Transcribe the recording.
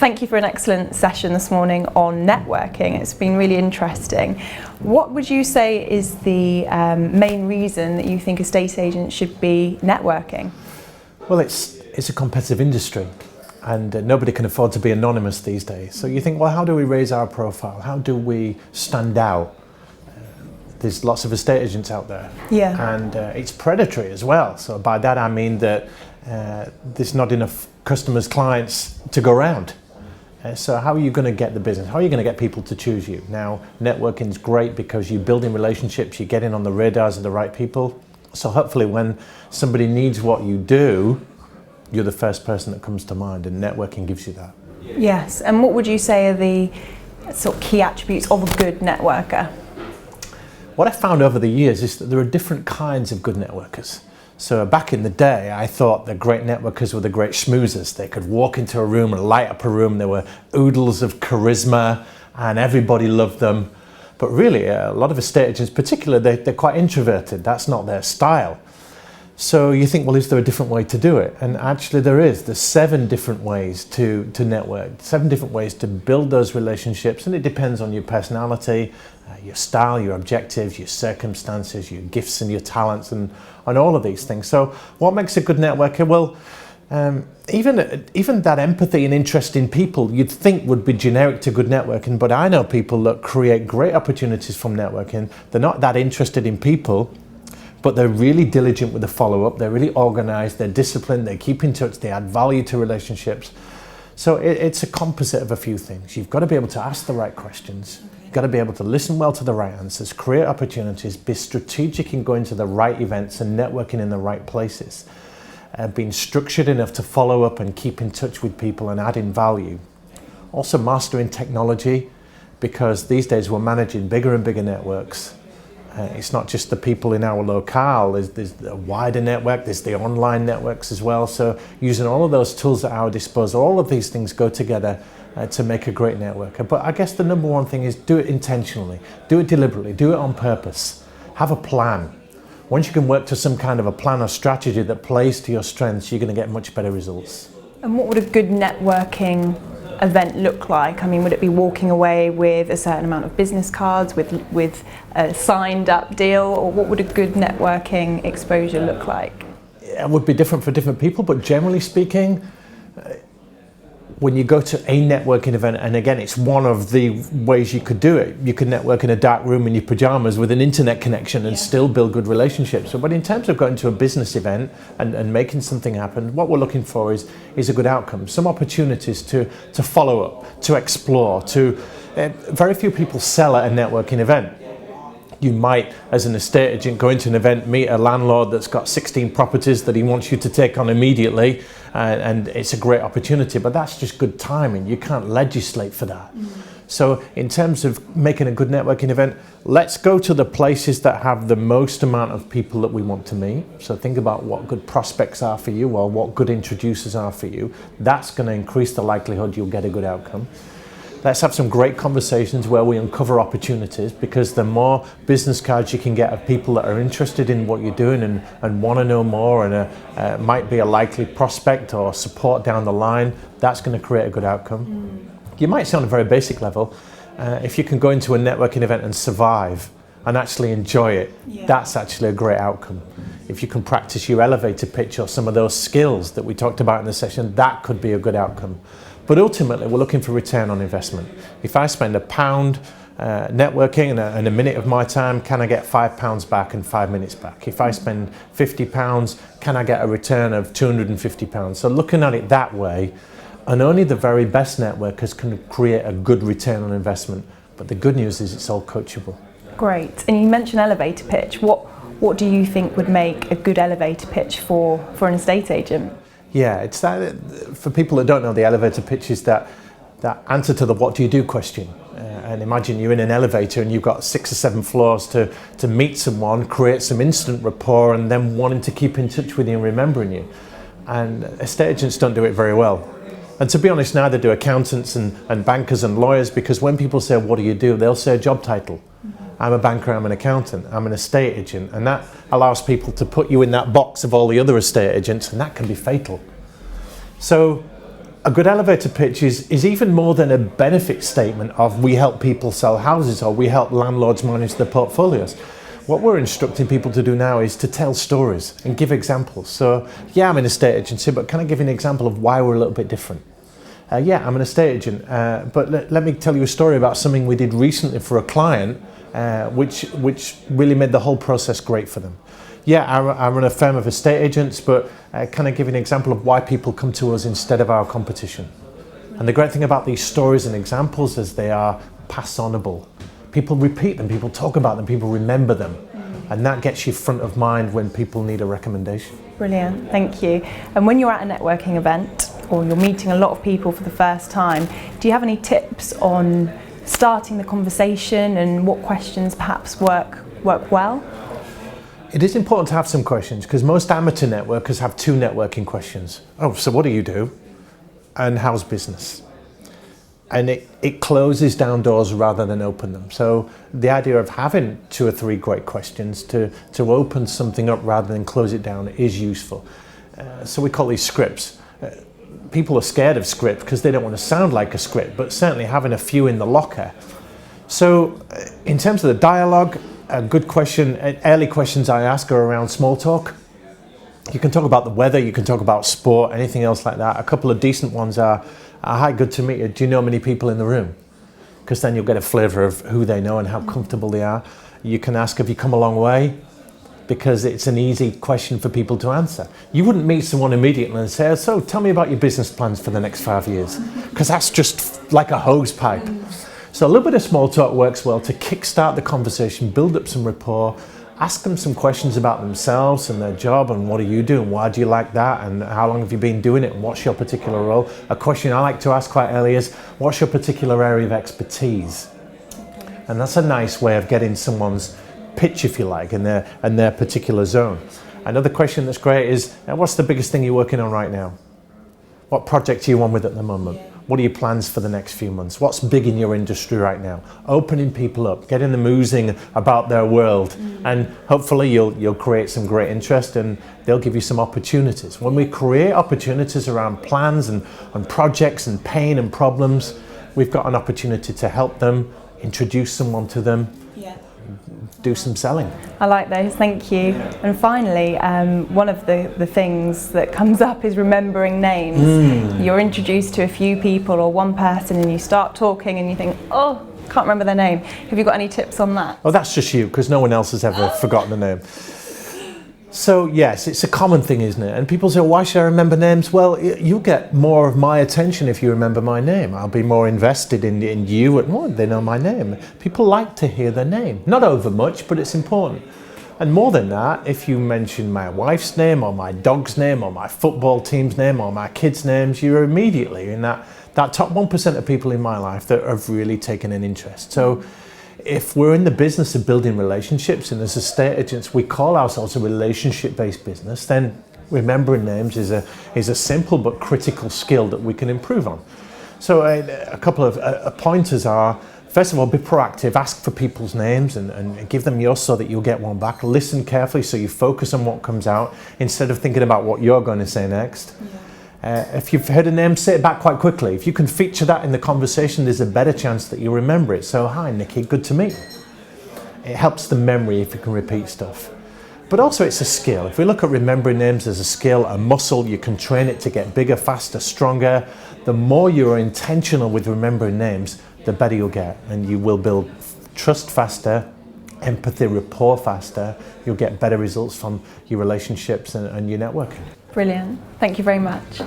Thank you for an excellent session this morning on networking. It's been really interesting. What would you say is the main reason that you think estate agents should be networking? Well, it's a competitive industry, and nobody can afford to be anonymous these days. So you think, well, how do we raise our profile? How do we stand out? There's lots of estate agents out there, and it's predatory as well. So by that I mean that there's not enough customers, clients to go around. So how are you going to get the business? How are you going to get people to choose you? Now, networking is great because you're building relationships, you're getting on the radars of the right people. So hopefully when somebody needs what you do, you're the first person that comes to mind, and networking gives you that. Yes, and what would you say are the sort of key attributes of a good networker? What I found over the years is that there are different kinds of good networkers. So back in the day, I thought the great networkers were the great schmoozers. They could walk into a room and light up a room. They were oodles of charisma and everybody loved them. But really, a lot of estate agents, particularly, they're quite introverted. That's not their style. So you think, well, is there a different way to do it? And actually there is. There's 7 different ways to network, 7 different ways to build those relationships. And it depends on your personality, your style, your objectives, your circumstances, your gifts and your talents, and all of these things. So what makes a good networker? Well, even that empathy and interest in people you'd think would be generic to good networking, but I know people that create great opportunities from networking. They're not that interested in people, but they're really diligent with the follow-up. They're really organized, they're disciplined, they keep in touch, they add value to relationships. So it's a composite of a few things. You've got to be able to ask the right questions. You've got to be able to listen well to the right answers, create opportunities, be strategic in going to the right events and networking in the right places. Being structured enough to follow up and keep in touch with people and adding value. Also mastering technology, because these days we're managing bigger and bigger networks. It's not just the people in our locale, there's a wider network, there's the online networks as well. So using all of those tools at our disposal, all of these things go together to make a great networker. But I guess the number one thing is do it intentionally, do it deliberately, do it on purpose, have a plan. Once you can work to some kind of a plan or strategy that plays to your strengths, you're going to get much better results. And what would a good networking event look like? I mean, would it be walking away with a certain amount of business cards, with a signed up deal, or what would a good networking exposure look like? It would be different for different people, but generally speaking, when you go to a networking event, and again, it's one of the ways you could do it. You could network in a dark room in your pajamas with an internet connection and still build good relationships. But in terms of going to a business event and making something happen, what we're looking for is a good outcome. Some opportunities to follow up, to explore, very few people sell at a networking event. You might, as an estate agent, go into an event, meet a landlord that's got 16 properties that he wants you to take on immediately, and it's a great opportunity, but that's just good timing. You can't legislate for that. So in terms of making a good networking event, let's go to the places that have the most amount of people that we want to meet. So think about what good prospects are for you, or what good introducers are for you. That's going to increase the likelihood you'll get a good outcome. Let's have some great conversations where we uncover opportunities, because the more business cards you can get of people that are interested in what you're doing and want to know more, and might be a likely prospect or support down the line, that's going to create a good outcome. You might say on a very basic level, if you can go into a networking event and survive and actually enjoy it, that's actually a great outcome. If you can practice your elevator pitch or some of those skills that we talked about in the session, that could be a good outcome. But ultimately, we're looking for return on investment. If I spend £1 networking and a minute of my time, can I get £5 back and 5 minutes back? If I spend £50, can I get a return of £250? So looking at it that way, and only the very best networkers can create a good return on investment. But the good news is it's all coachable. Great. And you mentioned elevator pitch. What do you think would make a good elevator pitch for an estate agent? Yeah, it's that, for people that don't know, the elevator pitch is that answer to the what do you do question. And imagine you're in an elevator and you've got 6 or 7 floors to meet someone, create some instant rapport, and then wanting to keep in touch with you and remembering you. And estate agents don't do it very well. And to be honest, neither do accountants and bankers and lawyers, because when people say, what do you do? They'll say a job title. I'm a banker, I'm an accountant, I'm an estate agent, and that allows people to put you in that box of all the other estate agents, and that can be fatal. So a good elevator pitch is even more than a benefit statement of we help people sell houses or we help landlords manage their portfolios. What we're instructing people to do now is to tell stories and give examples. So yeah, I'm an estate agency, but can I give you an example of why we're a little bit different? Yeah, I'm an estate agent, but let me tell you a story about something we did recently for a client, which really made the whole process great for them. Yeah, I run a firm of estate agents, but can I give you an example of why people come to us instead of our competition? And the great thing about these stories and examples is they are pass-onable. People repeat them, people talk about them, people remember them. And that gets you front of mind when people need a recommendation. Brilliant, thank you. And when you're at a networking event or you're meeting a lot of people for the first time, do you have any tips on starting the conversation and what questions perhaps work well? It is important to have some questions because most amateur networkers have two networking questions. Oh, so what do you do? And how's business? And it closes down doors rather than open them. So the idea of having 2 or 3 great questions to open something up rather than close it down is useful. So we call these scripts. People are scared of script because they don't want to sound like a script, but certainly having a few in the locker. So in terms of the dialogue, a good question, early questions I ask are around small talk. You can talk about the weather, you can talk about sport, anything else like that. A couple of decent ones are, hi, good to meet you. Do you know many people in the room? Because then you'll get a flavour of who they know and how comfortable they are. You can ask, have you come a long way? Because it's an easy question for people to answer. You wouldn't meet someone immediately and say, so tell me about your business plans for the next 5 years. Because that's just like a hose pipe. So a little bit of small talk works well to kickstart the conversation, build up some rapport, ask them some questions about themselves and their job and what do you do and why do you like that and how long have you been doing it and what's your particular role. A question I like to ask quite early is, what's your particular area of expertise? And that's a nice way of getting someone's pitch, if you like, in their particular zone. Another question that's great is, what's the biggest thing you're working on right now? What project are you on with at the moment? What are your plans for the next few months? What's big in your industry right now? Opening people up, getting them oozing about their world, and hopefully you'll create some great interest and they'll give you some opportunities. When we create opportunities around plans and projects and pain and problems, we've got an opportunity to help them, introduce someone to them, do some selling. I like those, thank you. And finally, one of the things that comes up is remembering names. You're introduced to a few people or one person and you start talking and you think, oh, can't remember their name. Have you got any tips on that? Oh, that's just you, because no one else has ever forgotten the name. So yes, it's a common thing, isn't it? And people say, why should I remember names? Well, you'll get more of my attention if you remember my name. I'll be more invested in you and oh, they know my name. People like to hear their name. Not over much, but it's important. And more than that, if you mention my wife's name or my dog's name or my football team's name or my kids' names, you're immediately in that top 1% of people in my life that have really taken an interest. So if we're in the business of building relationships, and as estate agents we call ourselves a relationship-based business, then remembering names is a simple but critical skill that we can improve on. So a couple of pointers are, first of all, be proactive, ask for people's names and give them yours so that you'll get one back. Listen carefully so you focus on what comes out instead of thinking about what you're going to say next. If you've heard a name, say it back quite quickly. If you can feature that in the conversation, there's a better chance that you remember it. So, hi Nicky, good to meet you. It helps the memory if you can repeat stuff. But also it's a skill. If we look at remembering names as a skill, a muscle, you can train it to get bigger, faster, stronger. The more you're intentional with remembering names, the better you'll get. And you will build trust faster, empathy, rapport faster. You'll get better results from your relationships and your networking. Brilliant. Thank you very much.